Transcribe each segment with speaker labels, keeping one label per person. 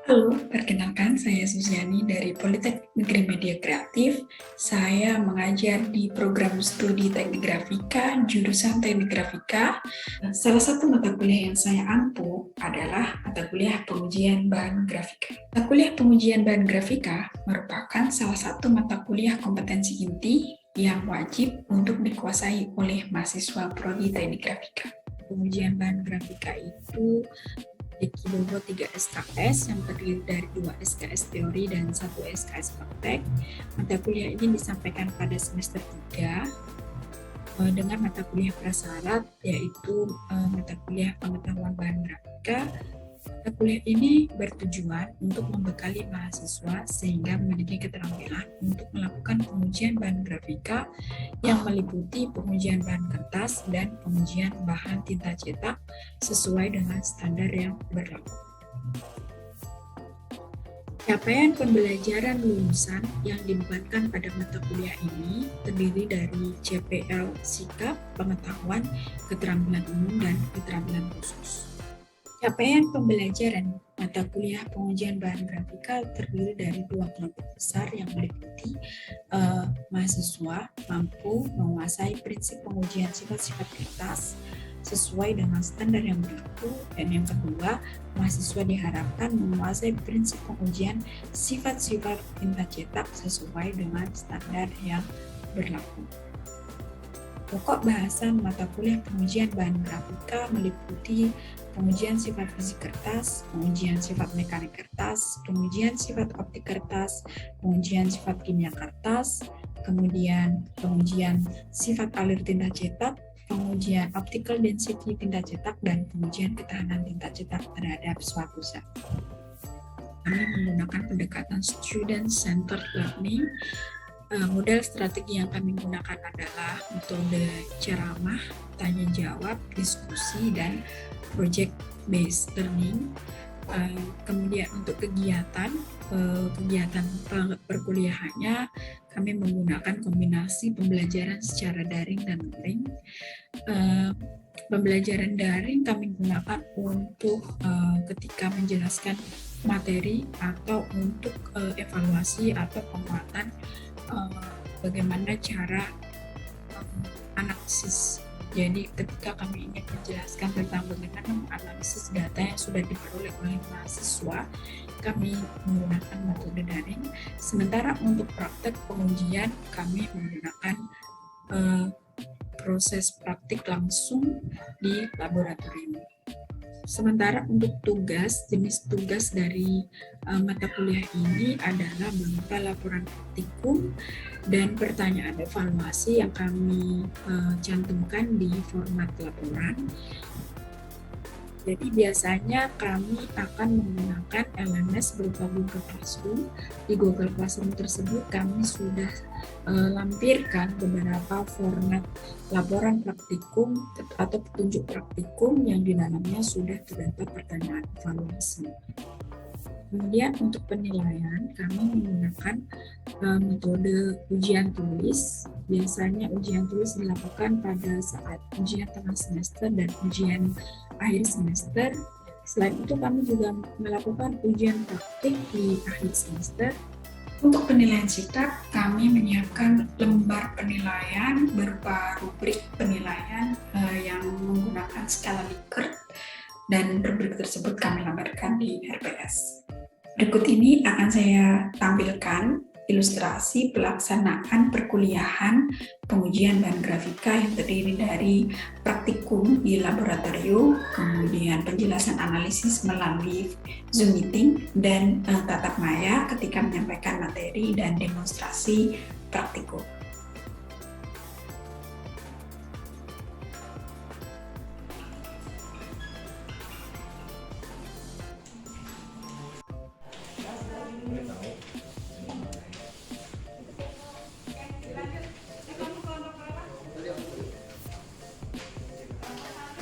Speaker 1: Halo, perkenalkan saya Susiani dari Politeknik Negeri Media Kreatif. Saya mengajar di program studi Teknik Grafika, jurusan Teknik Grafika. Salah satu mata kuliah yang saya ampu adalah mata kuliah pengujian bahan grafika. Mata kuliah pengujian bahan grafika merupakan salah satu mata kuliah kompetensi inti yang wajib untuk dikuasai oleh mahasiswa prodi Teknik Grafika. Pengujian bahan grafika itu memiliki bobot 3 SKS yang terdiri dari 2 SKS teori dan 1 SKS praktek. Mata kuliah ini disampaikan pada semester 3 dengan mata kuliah prasyarat, yaitu mata kuliah pengetahuan bahan grafika. Mata kuliah ini bertujuan untuk membekali mahasiswa sehingga memiliki keterampilan untuk melakukan pengujian bahan grafika yang meliputi pengujian bahan kertas dan pengujian bahan tinta cetak sesuai dengan standar yang berlaku. Capaian pembelajaran lulusan yang dibebankan pada mata kuliah ini terdiri dari CPL Sikap, Pengetahuan, Keterampilan Umum, dan Keterampilan Khusus. Capaian pembelajaran mata kuliah pengujian bahan grafika terdiri dari 2 kelompok besar yang meliputi mahasiswa mampu menguasai prinsip pengujian sifat-sifat kertas sesuai dengan standar yang berlaku, dan yang kedua, mahasiswa diharapkan menguasai prinsip pengujian sifat-sifat tinta cetak sesuai dengan standar yang berlaku. Pokok bahasan mata kuliah pengujian bahan grafika meliputi pengujian sifat fisik kertas, pengujian sifat mekanik kertas, pengujian sifat optik kertas, pengujian sifat kimia kertas, kemudian pengujian sifat alir tinta cetak, pengujian optical density tinta cetak, dan pengujian ketahanan tinta cetak terhadap suatu zat. Kami menggunakan pendekatan student-centered learning. Model strategi yang kami gunakan adalah metode ceramah, tanya jawab, diskusi, dan project based learning. Kemudian untuk kegiatan perkuliahannya kami menggunakan kombinasi pembelajaran secara daring dan luring. Pembelajaran daring kami gunakan untuk ketika menjelaskan materi atau untuk evaluasi atau penguatan bagaimana cara analisis. Jadi ketika kami ingin menjelaskan tentang bagaimana menganalisis data yang sudah diperoleh oleh mahasiswa, kami menggunakan metode daring. Sementara untuk praktek pengujian kami menggunakan proses praktik langsung di laboratorium. Sementara untuk tugas, jenis tugas dari mata kuliah ini adalah berupa laporan praktikum dan pertanyaan evaluasi yang kami cantumkan di format laporan. Jadi biasanya kami akan menggunakan LMS berupa Google Classroom. Di Google Classroom tersebut kami sudah lampirkan beberapa format laporan praktikum atau petunjuk praktikum yang di dalamnya sudah terdapat pertanyaan evaluasi. Kemudian untuk penilaian kami menggunakan metode ujian tulis. Biasanya ujian tulis dilakukan pada saat ujian tengah semester dan ujian akhir semester. Selain itu kami juga melakukan ujian praktik di akhir semester. Untuk penilaian sikap, kami menyiapkan lembar penilaian berupa rubrik penilaian yang menggunakan skala Likert, dan rubrik tersebut kami lambarkan di RPS. Berikut ini akan saya tampilkan ilustrasi pelaksanaan perkuliahan pengujian bahan grafika yang terdiri dari praktikum di laboratorium, kemudian penjelasan analisis melalui Zoom meeting, dan tatap maya ketika menyampaikan materi dan demonstrasi praktikum.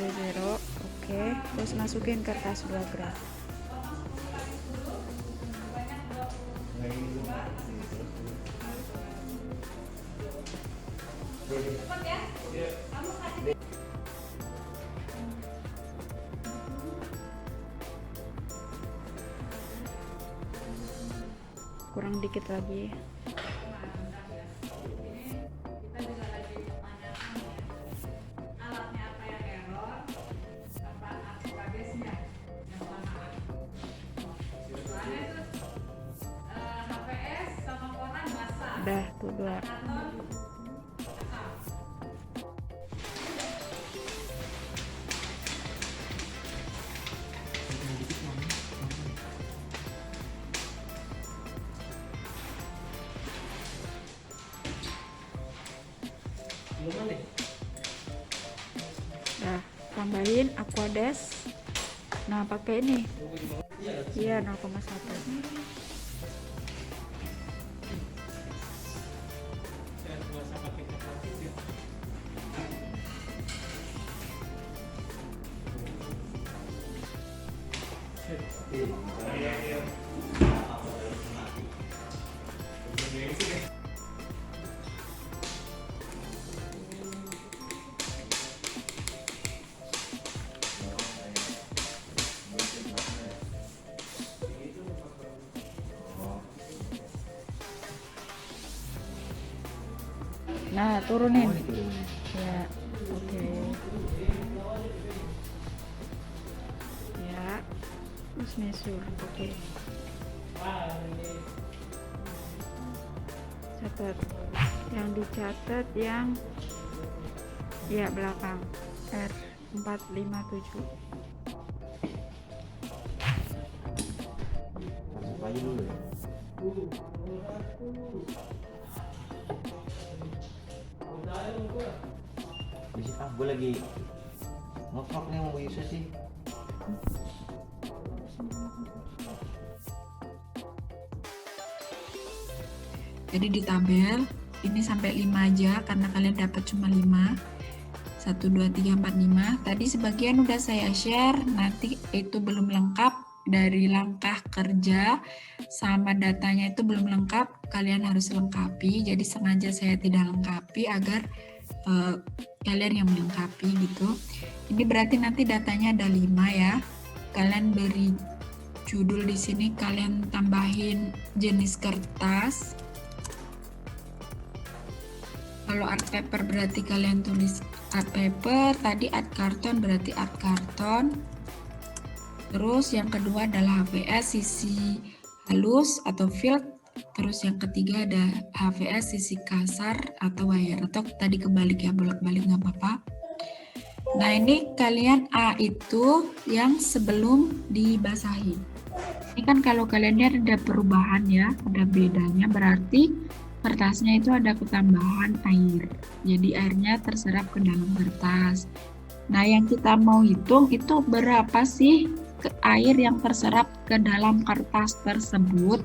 Speaker 2: Zero, oke. Terus masukin kertas 2 gram. kurang dikit lagi. Udah tuh 2. Nah, tambahin Aquades. Nah, pakai ini. Iya, 0,1. Nah, turunin. Ya, oke. Ya, terus measure. Oke. Catat. Yang dicatat yang ya belakang R457.
Speaker 3: Masuk aja dulu ya. Bisik ah, gue lagi ngevlog nih mau Yusuf sih.
Speaker 1: Jadi di tabel ini sampai 5 aja karena kalian dapat cuma 5. 1, 2, 3, 4, 5. Tadi sebagian udah saya share, nanti itu belum lengkap dari langkah kerja sama datanya itu belum lengkap, kalian harus lengkapi. Jadi sengaja saya tidak lengkapi agar kalian yang melengkapi gitu. Ini berarti nanti datanya ada 5 ya. Kalian beri judul di sini, kalian tambahin jenis kertas. Kalau art paper berarti kalian tulis art paper, tadi art karton berarti art karton. Terus yang kedua adalah HVS sisi halus atau filled. Terus yang ketiga ada HVS sisi kasar atau wire, atau tadi kebalik ya, bolak-balik nggak apa-apa. Nah ini kalian A itu yang sebelum dibasahi. Ini kan kalau kalian lihat ada perubahan ya, ada bedanya, berarti kertasnya itu ada ketambahan air. Jadi airnya terserap ke dalam kertas. Nah yang kita mau hitung itu berapa sih air yang terserap ke dalam kertas tersebut.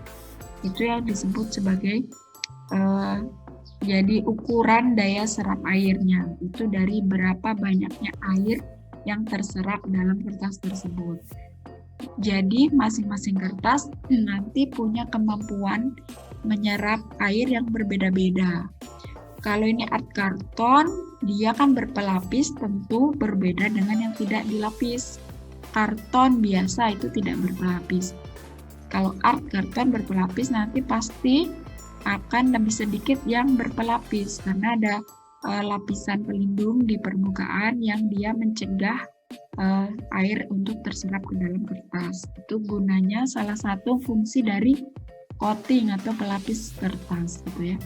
Speaker 1: Itu yang disebut sebagai jadi ukuran daya serap airnya. Itu dari berapa banyaknya air yang terserap dalam kertas tersebut. Jadi masing-masing kertas nanti punya kemampuan menyerap air yang berbeda-beda. Kalau ini art karton, dia kan berpelapis, tentu berbeda dengan yang tidak dilapis. Karton biasa itu tidak berpelapis. Kalau art karton berpelapis nanti pasti akan lebih sedikit yang berpelapis karena ada lapisan pelindung di permukaan yang dia mencegah air untuk terserap ke dalam kertas. Itu gunanya salah satu fungsi dari coating atau pelapis kertas gitu ya.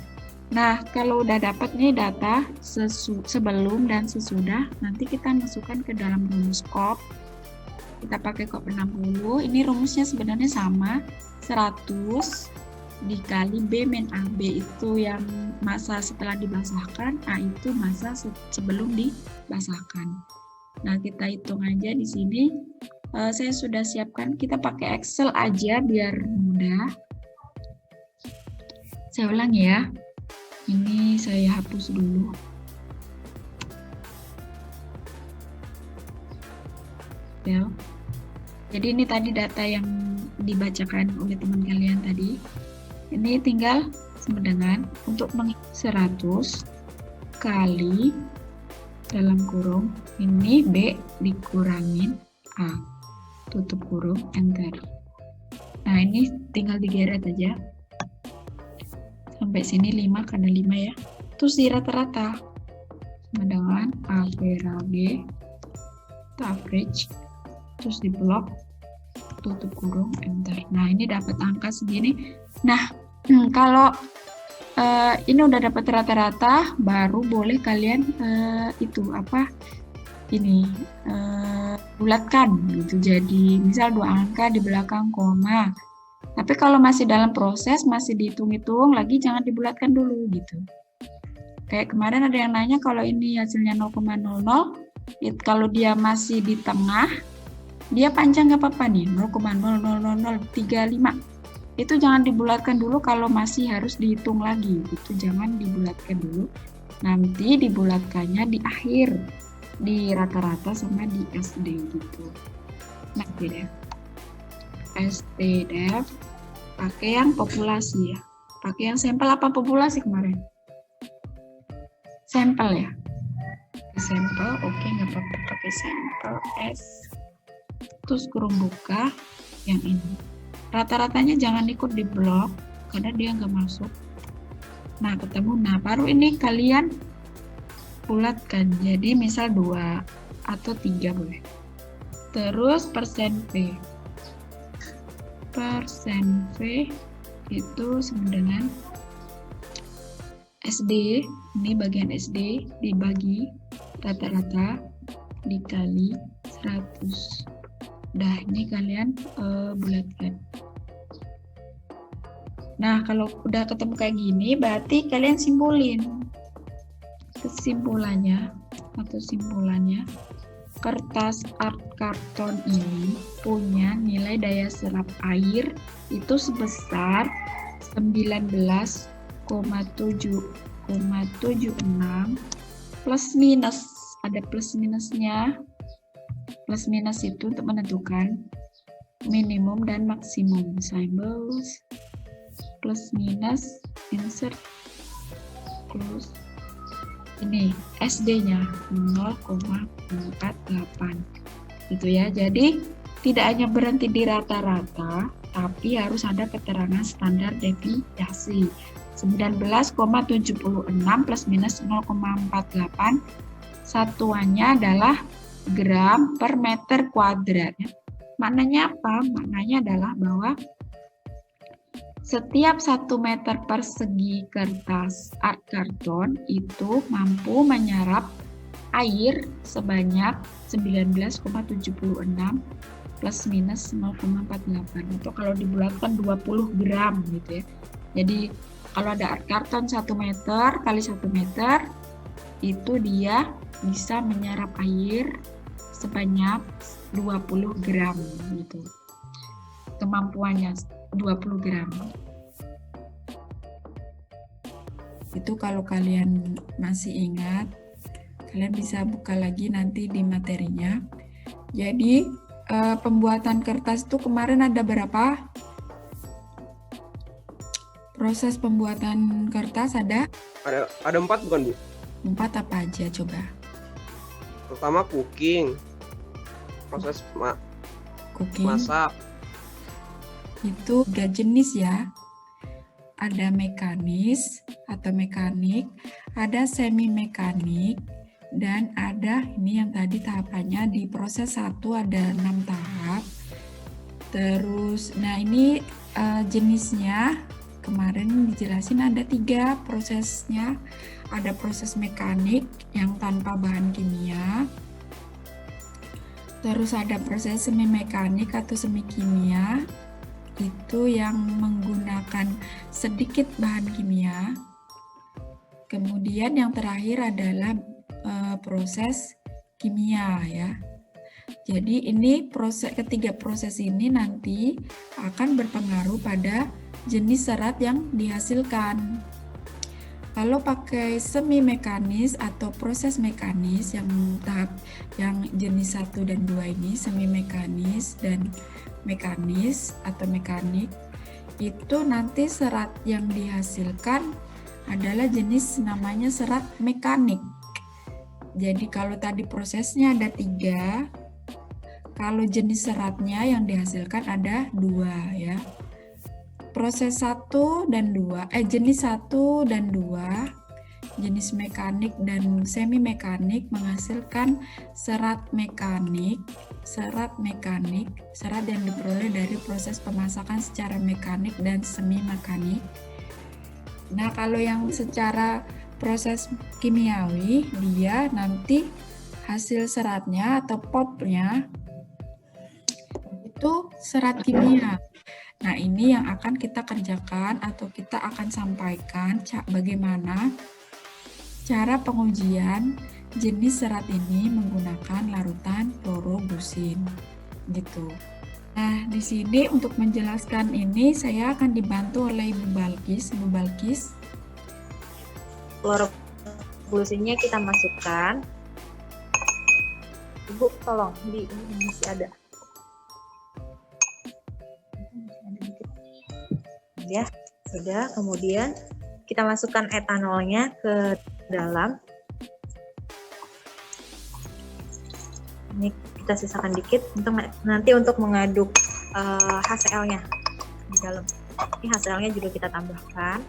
Speaker 1: Nah, kalau udah dapat nih data sebelum dan sesudah, nanti kita masukkan ke dalam rumus COP. Kita pakai COP 60. Ini rumusnya sebenarnya sama, 100 dikali B min A. B itu yang masa setelah dibasahkan, A itu masa sebelum dibasahkan. Nah, kita hitung aja di sini. Saya sudah siapkan, kita pakai Excel aja biar mudah. Saya ulang ya. Ini saya hapus dulu. Ya. Jadi ini tadi data yang dibacakan oleh teman kalian tadi. Ini tinggal sama dengan untuk 100 kali dalam kurung ini B dikurangin A, tutup kurung, enter. Nah ini tinggal digeret aja. Sampai sini 5 karena 5 ya. Terus di rata-rata sama dengan average, average, terus di blok, tutup kurung, enter. Nah, ini dapat angka segini. Nah, kalau ini udah dapat rata-rata, baru boleh kalian bulatkan gitu. Jadi misal 2 angka di belakang koma. Tapi kalau masih dalam proses, masih dihitung-hitung lagi, jangan dibulatkan dulu gitu. Kayak kemarin ada yang nanya kalau ini hasilnya 0,00, kalau dia masih di tengah, dia panjang nggak apa-apa nih, 0,00035. Itu jangan dibulatkan dulu kalau masih harus dihitung lagi. Itu jangan dibulatkan dulu. Nanti dibulatkannya di akhir, di rata-rata sama di SD gitu. Nah, deh. STDF pakai yang populasi ya. Pakai yang sampel apa populasi kemarin? Sampel ya. Sampel, oke, nggak apa-apa pakai sampel S. Terus kurung buka yang ini. Rata-ratanya jangan ikut di blok karena dia nggak masuk. Nah, ketemu. Nah, baru ini kalian bulatkan. Jadi misal 2 atau 3 boleh. Terus persen V. Persen V itu sama dengan SD, ini bagian SD dibagi rata-rata dikali 100. Dah, ini kalian bulatkan. Nah, kalau udah ketemu kayak gini, berarti kalian simpulin. Kesimpulannya atau simpulannya, kertas art karton ini punya nilai daya serap air itu sebesar 19,76 plus minus, ada plus minusnya. Plus minus itu untuk menentukan minimum dan maksimum. Symbols plus minus, insert close. Ini SD-nya 0,48 gitu ya. Jadi tidak hanya berhenti di rata-rata, tapi harus ada keterangan standar deviasi. 19,76 plus minus 0,48, satuannya adalah gram per meter kuadrat. Maknanya apa? Maknanya adalah bahwa setiap 1 meter persegi kertas art karton itu mampu menyerap air sebanyak 19,76 plus minus 0,48. Itu kalau dibulatkan 20 gram gitu ya. Jadi kalau ada art karton 1 meter kali 1 meter, itu dia bisa menyerap air sebanyak 20 gram gitu. Kemampuannya 20 gram. Itu kalau kalian masih ingat, kalian bisa buka lagi nanti di materinya. Jadi pembuatan kertas itu kemarin ada berapa? Proses pembuatan kertas ada
Speaker 4: 4 bukan, Bu?
Speaker 1: 4 apa aja coba?
Speaker 4: Pertama cooking. Proses
Speaker 1: Cooking.
Speaker 4: masak.
Speaker 1: Itu ada jenis ya. Ada mekanis atau mekanik, ada semi mekanik, dan ada ini yang tadi tahapannya di proses 1 ada 6 tahap. Terus, nah ini jenisnya kemarin dijelasin ada 3 prosesnya. Ada proses mekanik yang tanpa bahan kimia. Terus ada proses semi mekanik atau semi kimia. Itu yang menggunakan sedikit bahan kimia. Kemudian yang terakhir adalah proses kimia ya. Jadi ini ketiga proses ini nanti akan berpengaruh pada jenis serat yang dihasilkan. Kalau pakai semi mekanis atau proses mekanis yang jenis 1 dan 2 ini, semi mekanis dan mekanis atau mekanik, itu nanti serat yang dihasilkan adalah jenis namanya serat mekanik. Jadi kalau tadi prosesnya ada 3, kalau jenis seratnya yang dihasilkan ada 2 ya. proses 1 dan 2, jenis 1 dan 2, jenis mekanik dan semi mekanik menghasilkan serat mekanik, serat yang diperoleh dari proses pemasakan secara mekanik dan semi mekanik. Nah, kalau yang secara proses kimiawi, dia nanti hasil seratnya atau popnya itu serat kimia. Nah, ini yang akan kita kerjakan atau kita akan sampaikan bagaimana cara pengujian jenis serat ini menggunakan larutan fluorobusin gitu. Nah, di sini untuk menjelaskan ini saya akan dibantu oleh Ibu Balkis. Ibu Balkis.
Speaker 5: Fluorobusinnya kita masukkan. Ibu tolong ini masih ada. Ya, sudah. Kemudian kita masukkan etanolnya ke dalam. Ini kita sisakan dikit untuk nanti untuk mengaduk HCl-nya di dalam. Ini HCl-nya juga kita tambahkan.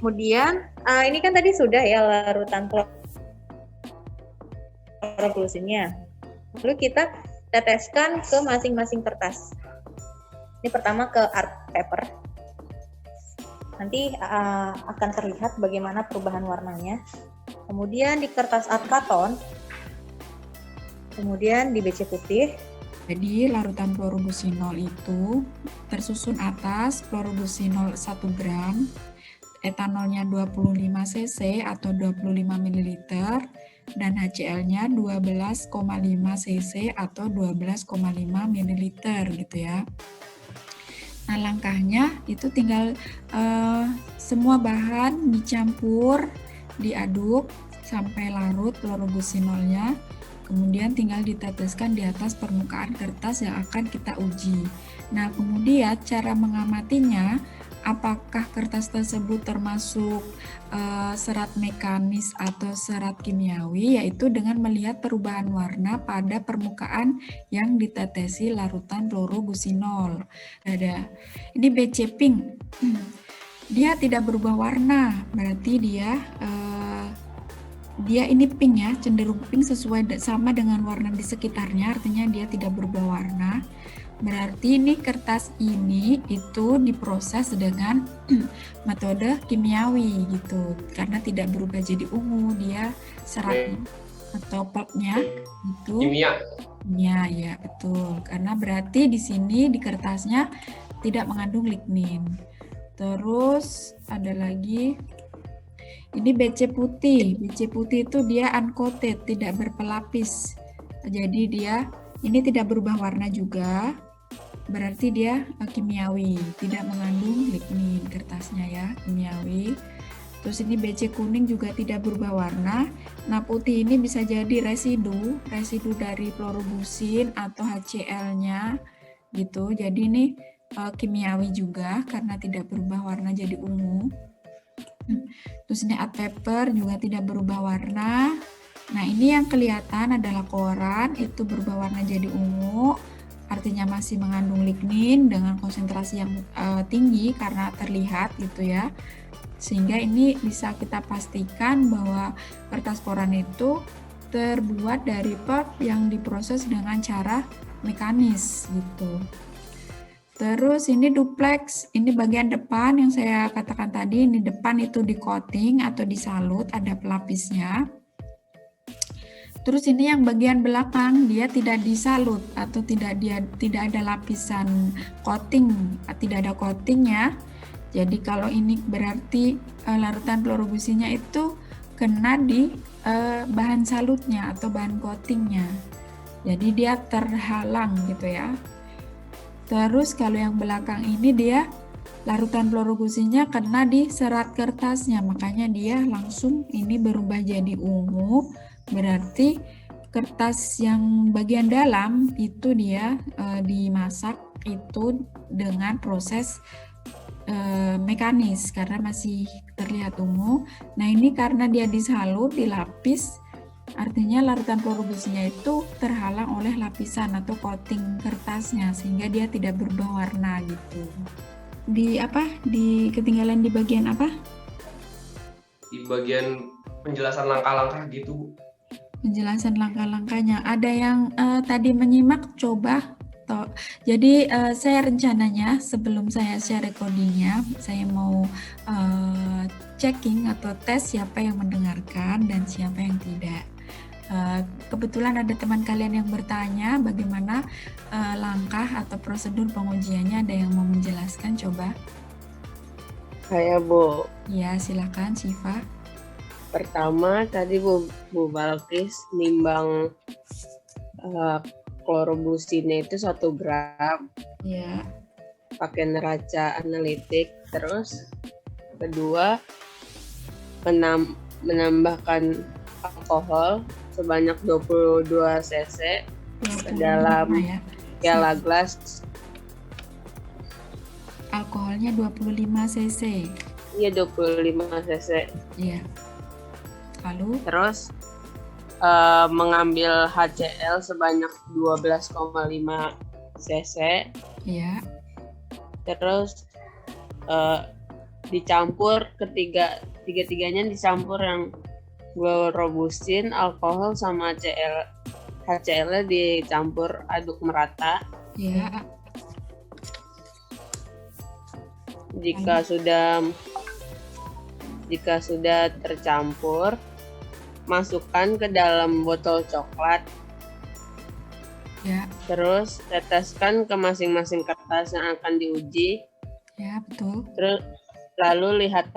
Speaker 5: Kemudian ini kan tadi sudah ya larutan fluorobusinnya. Lalu kita teteskan ke masing-masing kertas. Ini pertama ke art paper. Nanti akan terlihat bagaimana perubahan warnanya. Kemudian di kertas art karton. Kemudian di BC putih.
Speaker 1: Jadi larutan fluorobusinol itu tersusun atas fluorobusinol 1 gram, etanolnya 25 cc atau 25 ml, dan HCl-nya 12,5 cc atau 12,5 ml gitu ya. Nah, langkahnya itu tinggal semua bahan dicampur, diaduk sampai larut fluorobusinolnya, kemudian tinggal diteteskan di atas permukaan kertas yang akan kita uji. Nah, kemudian cara mengamatinya, apakah kertas tersebut termasuk serat mekanis atau serat kimiawi, yaitu dengan melihat perubahan warna pada permukaan yang ditetesi larutan fluorobusinol. Ada ini BC pink, dia tidak berubah warna, berarti dia ini pink ya, cenderung pink sesuai sama dengan warna di sekitarnya, artinya dia tidak berubah warna. Berarti ini kertas ini itu diproses dengan metode kimiawi gitu, karena tidak berubah jadi ungu, dia seratnya atau pulpnya itu kimia ya, betul. Karena berarti di sini di kertasnya tidak mengandung lignin. Terus ada lagi ini BC putih. BC putih itu dia uncoated, tidak berpelapis. Jadi dia ini tidak berubah warna juga, berarti dia kimiawi, tidak mengandung lignin kertasnya ya, kimiawi. Terus ini BC kuning juga tidak berubah warna. Nah, putih ini bisa jadi residu dari fluorobusin atau HCl-nya gitu. Jadi ini kimiawi juga karena tidak berubah warna jadi ungu. Terus ini art paper juga tidak berubah warna. Nah, ini yang kelihatan adalah koran, itu berubah warna jadi ungu, artinya masih mengandung lignin dengan konsentrasi yang tinggi karena terlihat gitu ya. Sehingga ini bisa kita pastikan bahwa kertas koran itu terbuat dari pulp yang diproses dengan cara mekanis gitu. Terus ini duplex, ini bagian depan yang saya katakan tadi, ini depan itu di coating atau disalut, ada pelapisnya. Terus ini yang bagian belakang dia tidak disalut atau tidak ada lapisan coating, tidak ada coatingnya. Jadi kalau ini berarti larutan fluorobusinnya itu kena di bahan salutnya atau bahan coatingnya. Jadi dia terhalang gitu ya. Terus kalau yang belakang ini dia larutan fluorobusinnya kena di serat kertasnya, makanya dia langsung ini berubah jadi ungu. Berarti kertas yang bagian dalam itu dia dimasak itu dengan proses mekanis karena masih terlihat ungu. Nah, ini karena dia disalut, dilapis, artinya larutan fluorobusinya itu terhalang oleh lapisan atau coating kertasnya sehingga dia tidak berubah warna gitu. Di ketinggalan di bagian apa?
Speaker 4: Di bagian penjelasan langkah-langkah gitu, Bu.
Speaker 1: Penjelasan langkah-langkahnya. Ada yang tadi menyimak, coba. Jadi saya rencananya sebelum saya share recordingnya, saya mau checking atau tes siapa yang mendengarkan dan siapa yang tidak. Kebetulan ada teman kalian yang bertanya bagaimana langkah atau prosedur pengujiannya. Ada yang mau menjelaskan? Coba.
Speaker 6: Saya Bu.
Speaker 1: Ya, silakan Syifa.
Speaker 6: Pertama tadi Bu Balkis nimbang klorobusinnya itu 1 gram
Speaker 1: Ya.
Speaker 6: pakai neraca analitik. Terus kedua menambahkan alkohol sebanyak 22 cc ke
Speaker 1: 25
Speaker 6: dalam
Speaker 1: ya.
Speaker 6: piala gelas.
Speaker 1: Alkoholnya 25 cc.
Speaker 6: Iya 25 cc.
Speaker 1: Iya. Lalu
Speaker 6: Terus mengambil HCl sebanyak 12,5 cc.
Speaker 1: ya.
Speaker 6: Terus dicampur tiga-tiganya dicampur, yang klorobusin, alkohol sama HCl dicampur aduk merata.
Speaker 1: Ya.
Speaker 6: Jika sudah tercampur, masukkan ke dalam botol coklat.
Speaker 1: Ya.
Speaker 6: Terus teteskan ke masing-masing kertas yang akan diuji.
Speaker 1: Ya, betul.
Speaker 6: Terus lalu lihat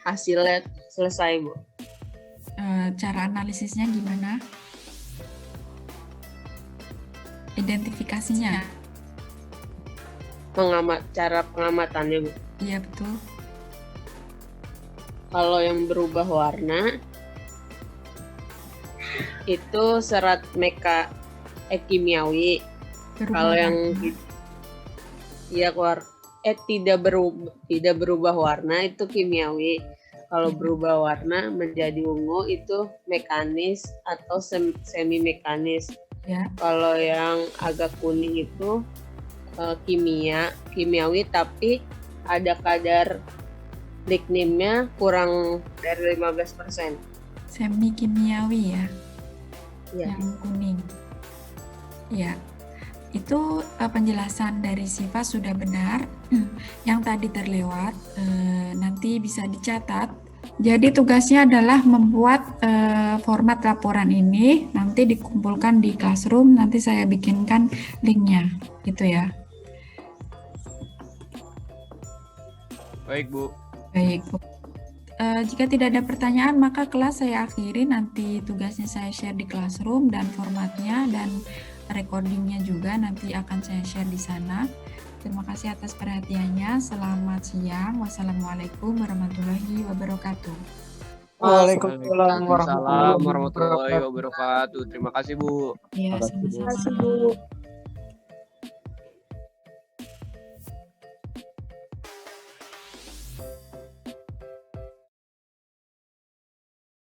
Speaker 6: hasilnya. Selesai, Bu.
Speaker 1: Cara analisisnya gimana? Identifikasinya.
Speaker 6: Cara pengamatannya, Bu.
Speaker 1: Iya, betul.
Speaker 6: Kalau yang berubah warna itu serat kimiawi. Kalau yang tidak berubah warna itu kimiawi. Kalau berubah warna menjadi ungu itu mekanis atau semi mekanis.
Speaker 1: Ya.
Speaker 6: Kalau yang agak kuning itu kimiawi, tapi ada kadar lignimnya kurang dari 15%.
Speaker 1: Semi kimiawi ya.
Speaker 6: Ya.
Speaker 1: Yang kuning. Ya. Itu penjelasan dari Syifa sudah benar. Yang tadi terlewat nanti bisa dicatat. Jadi tugasnya adalah membuat format laporan ini, nanti dikumpulkan di Classroom, nanti saya bikinkan linknya, gitu ya.
Speaker 4: Baik, Bu.
Speaker 1: Baik, Bu. Jika tidak ada pertanyaan, maka kelas saya akhiri. Nanti tugasnya saya share di Classroom dan formatnya dan recordingnya juga nanti akan saya share di sana. Terima kasih atas perhatiannya. Selamat siang. Wassalamualaikum warahmatullahi wabarakatuh.
Speaker 4: Waalaikumsalam warahmatullahi wabarakatuh. Terima kasih, Bu.
Speaker 1: Ya,
Speaker 6: Terima
Speaker 1: sama-sama.
Speaker 6: kasih, Bu.